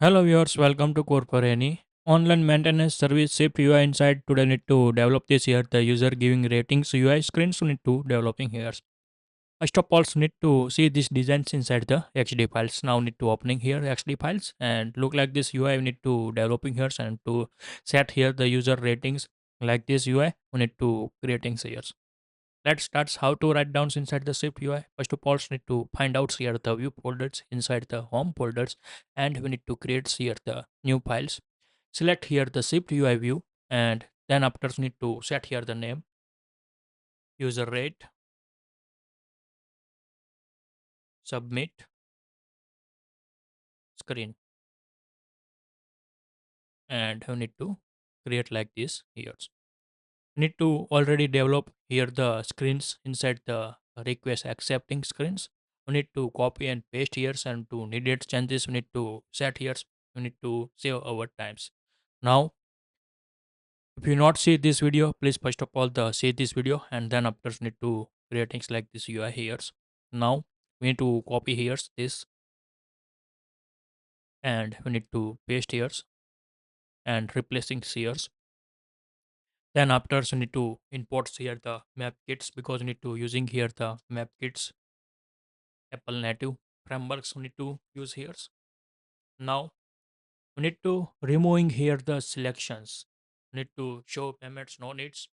Hello viewers, welcome to CodeForAny. Online maintenance service SwiftUI inside. Today need to develop this here. The user giving ratings UI screens need to developing here. First of all, need to see these designs inside the XD files. Now need to opening here XD files and look like this UI. We need to developing here and to set here the user ratings like this UI. We need to creating here. Let's start how to write downs inside the Swift UI. First of all, need to find out here the view folders inside the home folders, and we need to create here the new files. Select here the Swift UI view, and then after need to set here the name, user rate, submit, screen, and we need to create like this here. Need to already develop here the screens inside the request accepting screens. We need to copy and paste here, and to needed changes we need to set here. We need to save our times. Now if you not see this video, please first of all the see this video, and then after need to create things like this UI here. Now we need to copy here this, and we need to paste here and replacing here. Then after we need to import here the map kits, because we need to using here the map kits Apple native frameworks we need to use here. Now we need to removing here the selections. We need to show payments no needs,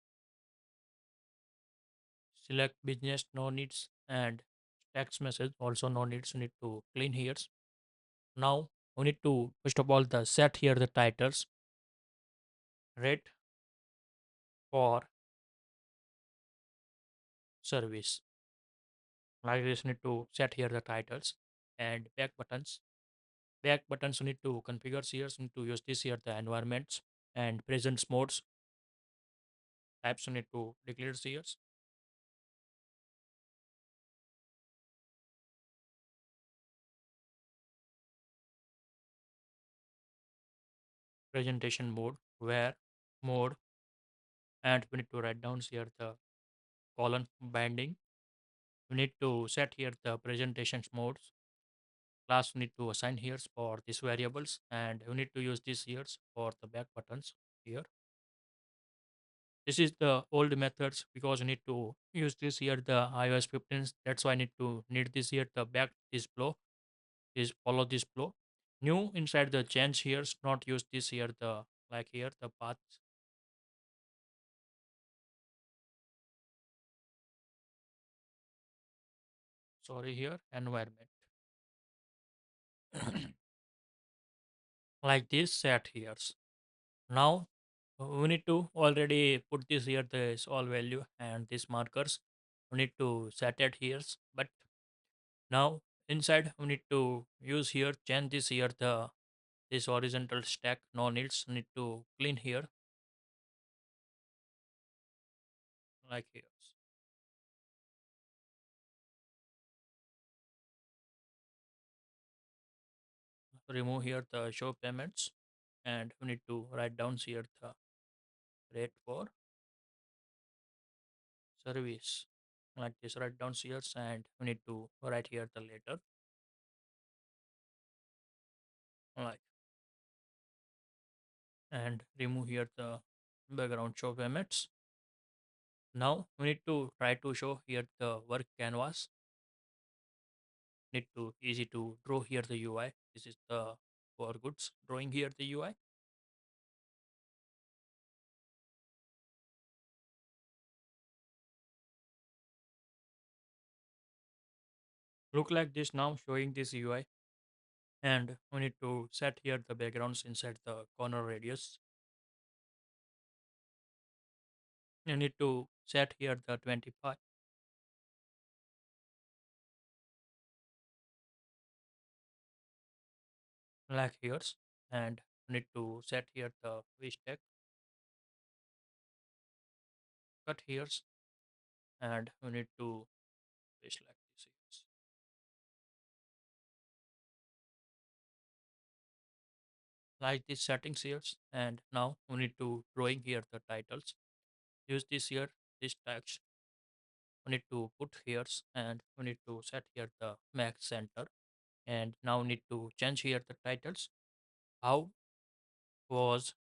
select business no needs, and text message also no needs. We need to clean here. Now we need to first of all the set here the titles, rate for service. Like this need to set here the titles, and back buttons. Back buttons we need to configure here. We need to use this here the environments, and presence modes types we need to declare here. Presentation mode, where mode, and we need to write down here the colon binding. We need to set here the presentations modes. Class we need to assign here for these variables, and we need to use these here for the back buttons here. This is the old methods, because we need to use this here the iOS 15. That's why I need this here the back this flow is follow this flow. New inside the change here, not use this here the like here the path. Sorry here environment like this set here. Now we need to already put this here this all value and these markers. We need to set it here, but now inside we need to use here change this here the this horizontal stack no needs. Need to clean here like here. Remove here the show payments, and we need to write down here the rate for service like this. Write down here, and we need to write here the letter like, and remove here the background show payments. Now we need to try to show here the work canvas. Need to easy to draw here the UI. This is the for goods drawing here the UI. Look like this now showing this UI, and we need to set here the backgrounds inside the corner radius. You need to set here the 25 like here, and we need to set here the fish tag cut here, and we need to paste like this here. Like these settings here, and now we need to drawing here the titles. Use this here this text we need to put here, and we need to set here the max center, and now we need to change here the titles. How was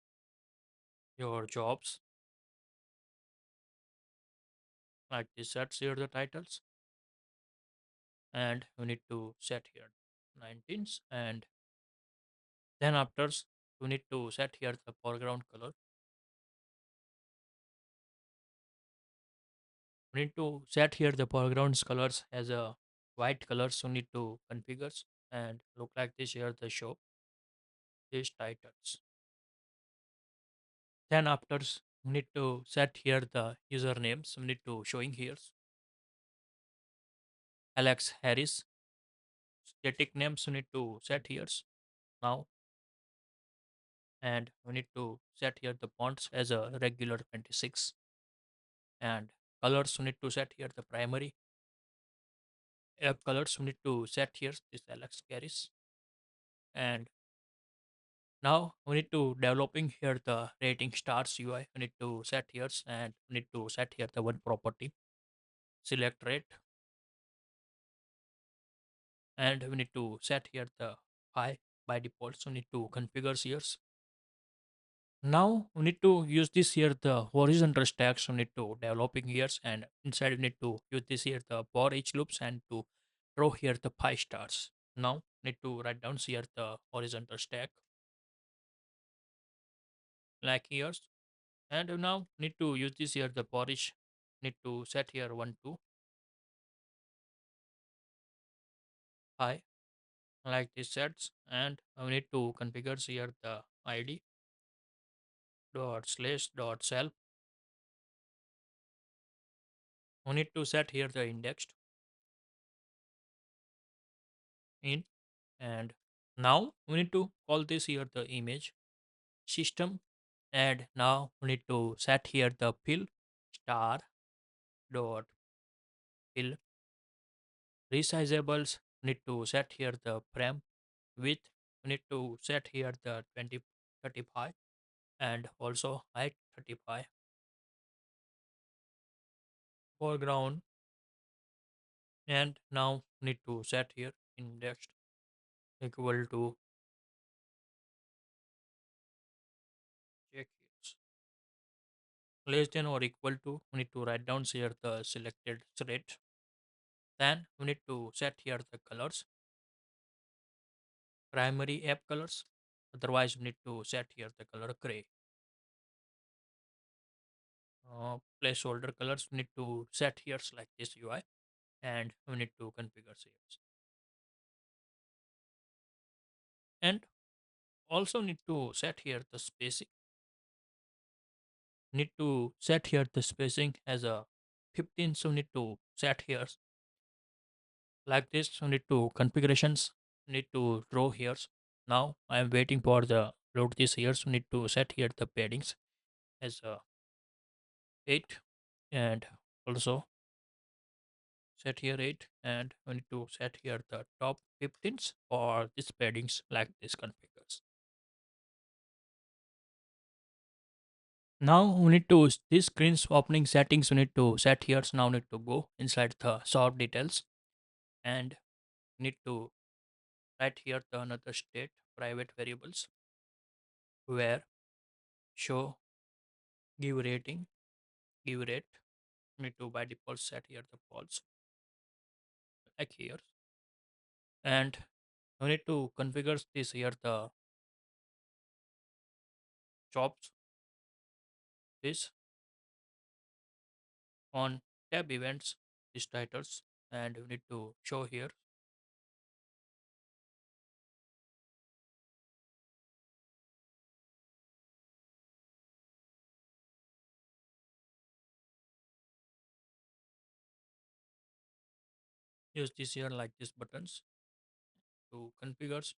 your jobs? Like this sets here the titles, and we need to set here 19s, and then after we need to set here the foreground color. We need to set here the foreground colors as a white color, so need to configure and look like this here the show these titles. Then after we need to set here the usernames. We need to showing here Alex Harris. Static names we need to set here now, and we need to set here the fonts as a regular 26, and colors we need to set here the primary colors we need to set here this Alex Harris. And now we need to developing here the rating stars UI. We need to set here, and we need to set here the one property select rate, and we need to set here the high by default. So we need to configure here. Now we need to use this here the horizontal stacks. We need to developing here, and inside we need to use this here the for each loops and to draw here the 5 stars. Now need to write down here the horizontal stack like here, and now need to use this here the for each need to set here 1 2 high like this sets, and we need to configure here the id dot slash dot self. We need to set here the indexed in, and now we need to call this here the image system, and now we need to set here the fill star dot fill resizables. Need to set here the frame width. We need to set here the 20 35, and also height 35. Foreground, and now need to set here index equal to check here less than or equal to. We need to write down here the selected rate. Then we need to set here the colors primary app colors, otherwise we need to set here the color gray. Placeholder colors we need to set here like this UI, and we need to configure here, and also need to set here the spacing. Need to set here the spacing as a 15, so need to set here like this. So need to configurations need to draw here. Now I am waiting for the load this here, so need to set here the paddings as a 8, and also set here 8, and we need to set here the top 15s for this paddings like this configures. Now we need to this screen's opening settings we need to set here. So now need to go inside the sort details, and need to write here the another state private variables where show give rating give rate. Need to by default set here the false like here, and we need to configure this here the jobs this on tab events these titles, and we need to show here use this here like this buttons to configure.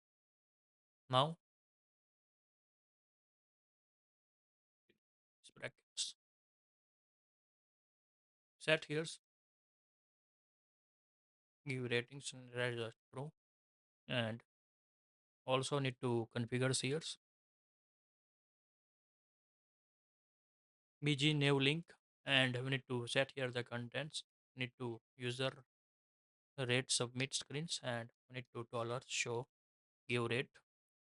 Now these brackets set here give ratings and razor pro, and also need to configure here bg nav link, and we need to set here the contents. Need to user rate submit screens, and we need to dollar show give rate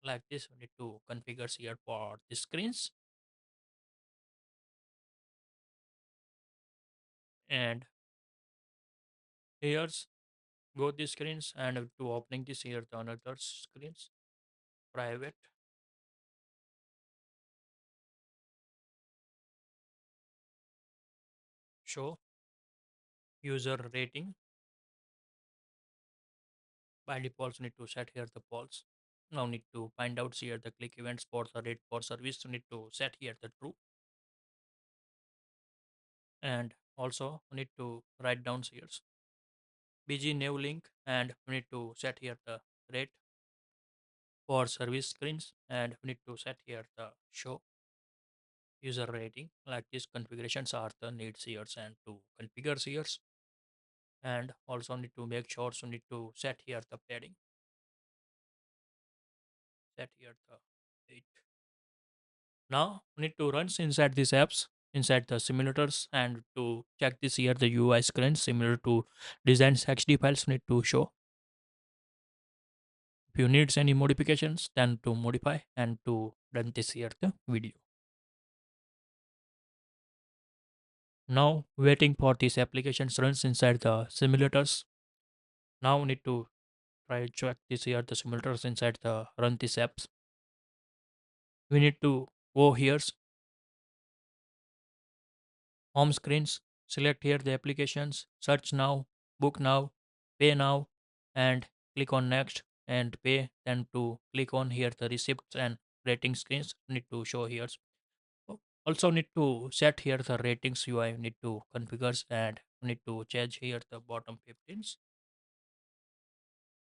like this. We need to configure here for the screens, and here's go the screens, and to opening this here the another screens, private, show user rating. By default, you need to set here the polls. Now need to find out here the click events for the rate for service. You need to set here the true, and also we need to write down here bg new link, and we need to set here the rate for service screens, and we need to set here the show user rating. Like these configurations are the needs here and to configure here, and also need to make sure, so need to set here the padding, set here the 8. Now we need to run inside these apps inside the simulators, and to check this here the UI screen similar to designs XD files need to show. If you needs any modifications, then to modify and to run this here the video. Now waiting for these applications runs inside the simulators. Now we need to try check this here the simulators inside the run these apps. We need to go here home screens, select here the applications, search now, book now, pay now, and click on next and pay. Then to click on here the receipts and rating screens need to show here. Also need to set here the ratings UI need to configure, and need to change here the bottom 15s,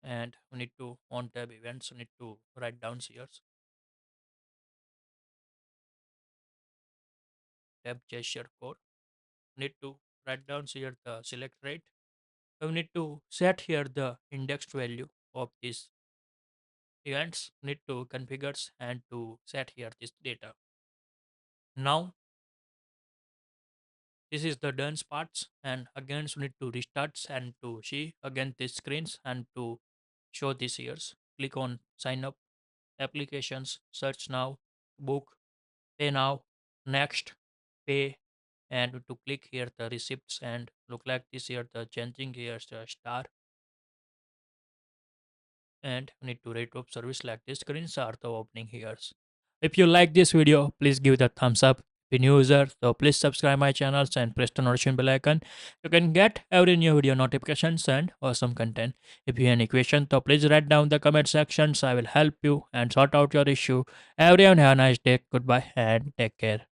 and we need to on tab events need to write down here tab gesture code need to write down here the select rate. We need to set here the indexed value of these events need to configure and to set here this data. Now this is the done parts, and again we need to restart and to see again these screens and to show this here. Click on sign up, applications, search now, book, pay now, next, pay, and to click here the receipts and look like this here the changing here the star, and we need to rate of service like this screens are the opening here. If you like this video, please give it a thumbs up. If you're new user, so please subscribe my channels and press the notification bell icon. You can get every new video notifications and awesome content. If you have any question, so please write down the comment sections. I will help you and sort out your issue. Everyone have a nice day. Goodbye and take care.